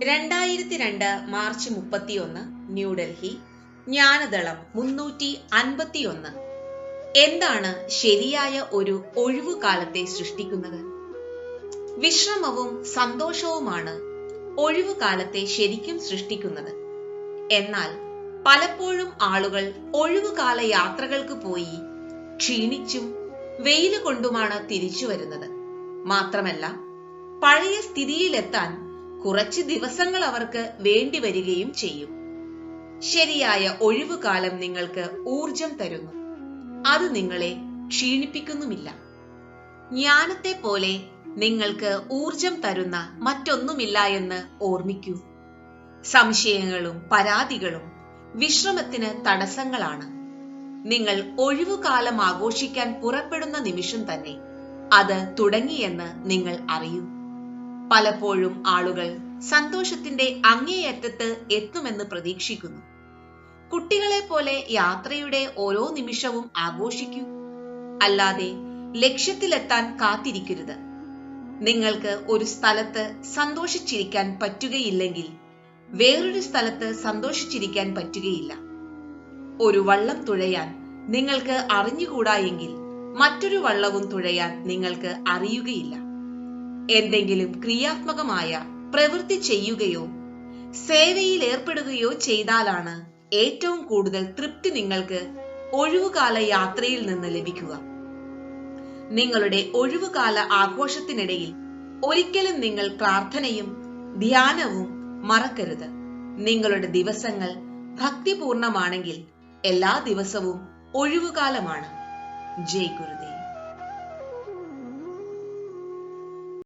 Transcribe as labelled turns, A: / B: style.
A: 2002 March 31 New Delhi. ജ്ഞാനദളം 351. എന്താണ് ശരിയായ ഒരു ഒഴിവുകാലത്തെ സൃഷ്ടിക്കുന്നത്? വിശ്രമവും സന്തോഷവുമാണ് ഒഴിവുകാലത്തെ ശരിക്കും സൃഷ്ടിക്കുന്നത്. എന്നാൽ പലപ്പോഴും ആളുകൾ ഒഴിവുകാല യാത്രകൾക്ക് പോയി ക്ഷീണിച്ചും വെയിൽ കൊണ്ടുമാണ് തിരിച്ചു വരുന്നത്. മാത്രമല്ല, പഴയ സ്ഥിതിയിലെത്താൻ കുറച്ച് ദിവസങ്ങൾ അവർക്ക് വേണ്ടി വരികയും ചെയ്യും. ശരിയായ ഒഴിവുകാലം നിങ്ങൾക്ക് ഊർജം തരുന്നു, അത് നിങ്ങളെ ക്ഷീണിപ്പിക്കുന്നുമില്ല. ജ്ഞാനത്തെ പോലെ നിങ്ങൾക്ക് ഊർജം തരുന്ന മറ്റൊന്നുമില്ല എന്ന് ഓർമ്മിക്കൂ. സംശയങ്ങളും പരാതികളും വിശ്രമത്തിന് തടസ്സങ്ങളാണ്. നിങ്ങൾ ഒഴിവുകാലം ആഘോഷിക്കാൻ പുറപ്പെടുന്ന നിമിഷം തന്നെ അത് തുടങ്ങിയെന്ന് നിങ്ങൾ അറിയൂ. പലപ്പോഴും ആളുകൾ സന്തോഷത്തിന്റെ അങ്ങേയറ്റത്ത് എത്തുമെന്ന് പ്രതീക്ഷിക്കുന്നു. കുട്ടികളെ പോലെ യാത്രയുടെ ഓരോ നിമിഷവും ആഘോഷിക്കൂ, അല്ലാതെ ലക്ഷ്യത്തിലെത്താൻ കാത്തിരിക്കരുത്. നിങ്ങൾക്ക് ഒരു സ്ഥലത്ത് സന്തോഷിച്ചിരിക്കാൻ പറ്റുകയില്ലെങ്കിൽ വേറൊരു സ്ഥലത്ത് സന്തോഷിച്ചിരിക്കാൻ പറ്റുകയില്ല. ഒരു വള്ളം തുഴയാൻ നിങ്ങൾക്ക് അറിഞ്ഞുകൂടാ എങ്കിൽ മറ്റൊരു വള്ളവും തുഴയാൻ നിങ്ങൾക്ക് അറിയുകയില്ല. എന്തെങ്കിലും ക്രിയാത്മകമായ പ്രവൃത്തി ചെയ്യുകയോ സേവയിൽ ഏർപ്പെടുകയോ ചെയ്താലാണ് ഏറ്റവും കൂടുതൽ തൃപ്തി നിങ്ങൾക്ക് ഒഴിവുകാല യാത്രയിൽ നിന്ന് ലഭിക്കുക. നിങ്ങളുടെ ഒഴിവുകാല ആഘോഷത്തിനിടയിൽ ഒരിക്കലും നിങ്ങൾ പ്രാർത്ഥനയും ധ്യാനവും മറക്കരുത്. നിങ്ങളുടെ ദിവസങ്ങൾ ഭക്തിപൂർണമാണെങ്കിൽ എല്ലാ ദിവസവും ഒഴിവുകാലമാണ്. ജയ് ഗുരുദേവ്.